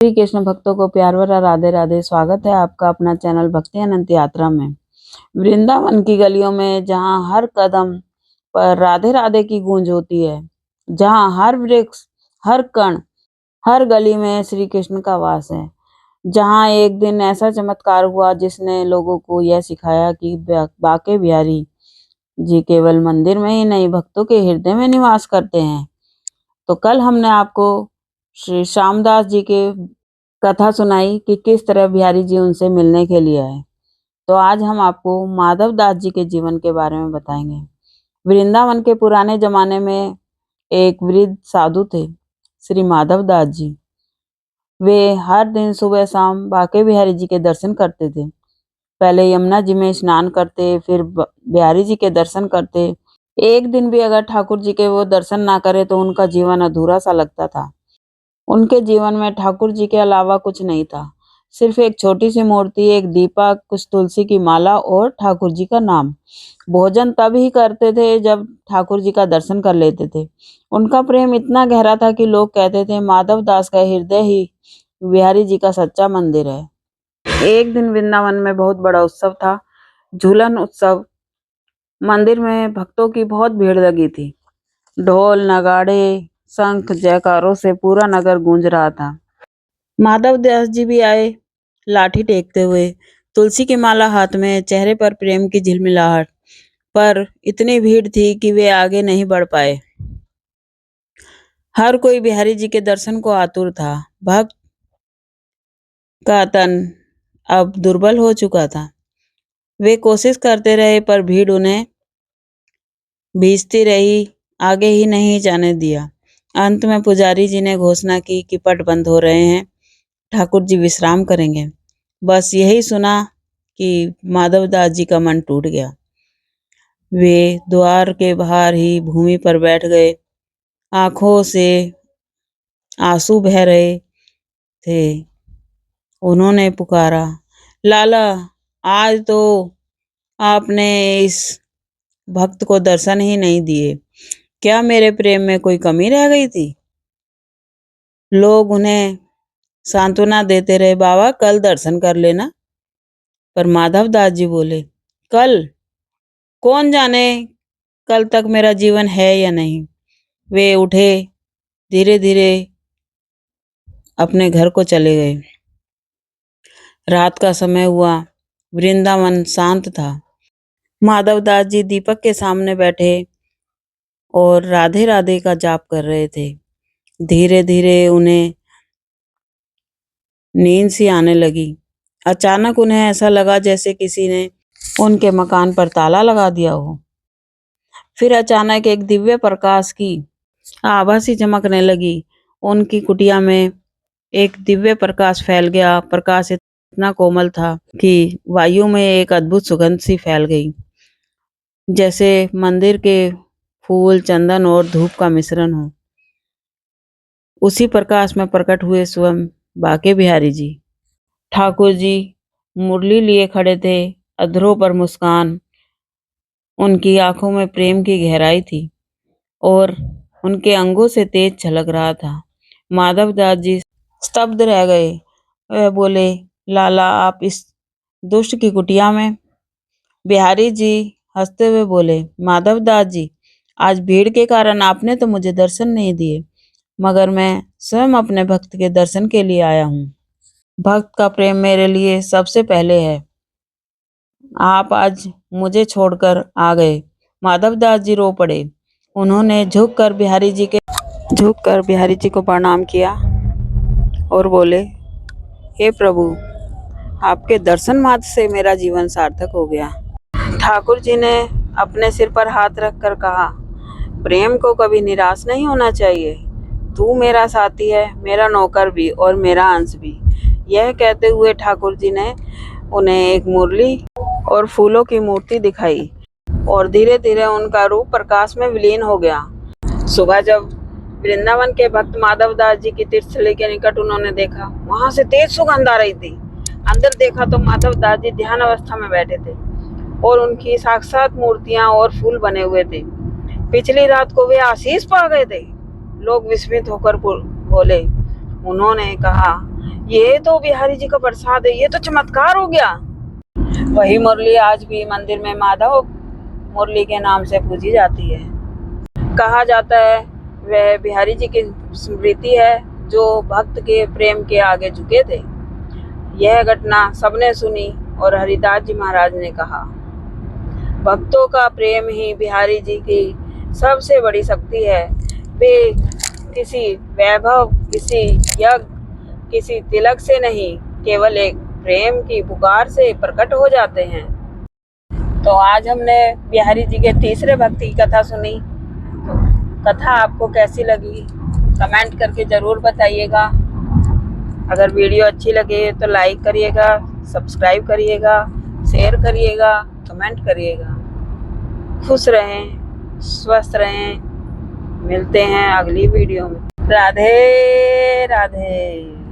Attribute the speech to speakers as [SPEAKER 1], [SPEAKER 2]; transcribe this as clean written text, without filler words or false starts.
[SPEAKER 1] श्री कृष्ण भक्तों को प्यार भरा राधे राधे। स्वागत है आपका अपना चैनल भक्ति अनंत यात्रा में। वृंदावन की गलियों में जहाँ हर कदम पर राधे राधे की गूंज होती है, जहाँ हर वृक्ष, हर कण, हर गली में श्री कृष्ण का वास है, जहाँ एक दिन ऐसा चमत्कार हुआ जिसने लोगों को यह सिखाया कि बाके बिहारी जी केवल मंदिर में ही नहीं, भक्तों के हृदय में निवास करते हैं। तो कल हमने आपको श्री श्यामदास जी के कथा सुनाई कि किस तरह बिहारी जी उनसे मिलने के लिए आए। तो आज हम आपको माधव दास जी के जीवन के बारे में बताएंगे। वृंदावन के पुराने जमाने में एक वृद्ध साधु थे, श्री माधव दास जी। वे हर दिन सुबह शाम बाके बिहारी जी के दर्शन करते थे। पहले यमुना जी में स्नान करते, फिर बिहारी जी के दर्शन करते। एक दिन भी अगर ठाकुर जी के वो दर्शन ना करे तो उनका जीवन अधूरा सा लगता था। उनके जीवन में ठाकुर जी के अलावा कुछ नहीं था, सिर्फ एक छोटी सी मूर्ति, एक दीपक, कुछ तुलसी की माला और ठाकुर जी का नाम। भोजन तब ही करते थे जब ठाकुर जी का दर्शन कर लेते थे। उनका प्रेम इतना गहरा था कि लोग कहते थे माधव दास का हृदय ही बिहारी जी का सच्चा मंदिर है। एक दिन वृंदावन में बहुत बड़ा उत्सव था, झूलन उत्सव। मंदिर में भक्तों की बहुत भीड़ लगी थी। ढोल, नगाड़े, शंख, जयकारों से पूरा नगर गूंज रहा था। माधव दास जी भी आए, लाठी टेकते हुए, तुलसी की माला हाथ में, चेहरे पर प्रेम की झिलमिलाहट। पर इतनी भीड़ थी कि वे आगे नहीं बढ़ पाए। हर कोई बिहारी जी के दर्शन को आतुर था। भक्त का तन अब दुर्बल हो चुका था। वे कोशिश करते रहे पर भीड़ उन्हें भीजती रही, आगे ही नहीं जाने दिया। अंत में पुजारी जी ने घोषणा की कि पट बंद हो रहे हैं, ठाकुर जी विश्राम करेंगे। बस यही सुना कि माधव दास जी का मन टूट गया। वे द्वार के बाहर ही भूमि पर बैठ गए। आंखों से आंसू बह रहे थे। उन्होंने पुकारा, लाला, आज तो आपने इस भक्त को दर्शन ही नहीं दिए। क्या मेरे प्रेम में कोई कमी रह गई थी? लोग उन्हें सांत्वना देते रहे, बाबा कल दर्शन कर लेना। पर माधव दास जी बोले, कल? कौन जाने कल तक मेरा जीवन है या नहीं। वे उठे, धीरे धीरे अपने घर को चले गए। रात का समय हुआ, वृंदावन शांत था। माधव दास जी दीपक के सामने बैठे और राधे राधे का जाप कर रहे थे। धीरे धीरे उन्हें नींद सी आने लगी। अचानक उन्हें ऐसा लगा जैसे किसी ने उनके मकान पर ताला लगा दिया हो। फिर अचानक एक दिव्य प्रकाश की आभा सी चमकने लगी। उनकी कुटिया में एक दिव्य प्रकाश फैल गया। प्रकाश इतना कोमल था कि वायु में एक अद्भुत सुगंध सी फैल गई, जैसे मंदिर के फूल, चंदन और धूप का मिश्रण हो। उसी प्रकाश में प्रकट हुए स्वयं बाके बिहारी जी। ठाकुर जी मुरली लिए खड़े थे, अधरों पर मुस्कान। उनकी आंखों में प्रेम की गहराई थी और उनके अंगों से तेज झलक रहा था। माधव दास जी स्तब्ध रह गए। वह बोले, लाला, आप इस दुष्ट की कुटिया में? बिहारी जी हंसते हुए बोले, माधव दास जी, आज भीड़ के कारण आपने तो मुझे दर्शन नहीं दिए, मगर मैं स्वयं अपने भक्त के दर्शन के लिए आया हूँ। भक्त का प्रेम मेरे लिए सबसे पहले है। आप आज मुझे छोड़कर आ गए। माधव दास जी रो पड़े। उन्होंने झुककर बिहारी जी को प्रणाम किया और बोले, हे प्रभु, आपके दर्शन मात्र से मेरा जीवन सार्थक हो गया। ठाकुर जी ने अपने सिर पर हाथ रखकर कहा, प्रेम को कभी निराश नहीं होना चाहिए। तू मेरा साथी है, मेरा नौकर भी और मेरा अंश भी। यह कहते हुए ठाकुर जी ने उन्हें एक मुरली और फूलों की मूर्ति दिखाई और धीरे धीरे उनका रूप प्रकाश में विलीन हो गया। सुबह जब वृंदावन के भक्त माधव दास जी की तीर्थस्थली के निकट उन्होंने देखा, वहां से तेज सुगंध आ रही थी। अंदर देखा तो माधव दास जी ध्यान अवस्था में बैठे थे और उनकी साक्षात मूर्तियां और फूल बने हुए थे। पिछली रात को वे आशीष पा गए थे। लोग विस्मित होकर बोले। उन्होंने कहा, ये तो बिहारी जी का प्रसाद है, ये तो चमत्कार हो गया। वही मुरली आज भी मंदिर में माधव मुरली के नाम से पूजी जाती है। कहा जाता है वह बिहारी जी की स्मृति है जो भक्त के प्रेम के आगे झुके थे। यह घटना सबने सुनी और हरिदास जी महाराज ने कहा, भक्तों का प्रेम ही बिहारी जी की सबसे बड़ी शक्ति है। वे किसी वैभव, किसी यज्ञ, किसी तिलक से नहीं, केवल एक प्रेम की पुकार से प्रकट हो जाते हैं। तो आज हमने बिहारी जी के तीसरे भक्त की कथा सुनी। कथा आपको कैसी लगी कमेंट करके ज़रूर बताइएगा। अगर वीडियो अच्छी लगे तो लाइक करिएगा, सब्सक्राइब करिएगा, शेयर करिएगा, कमेंट करिएगा। खुश रहें, स्वस्थ रहें। मिलते हैं अगली वीडियो में। राधे राधे।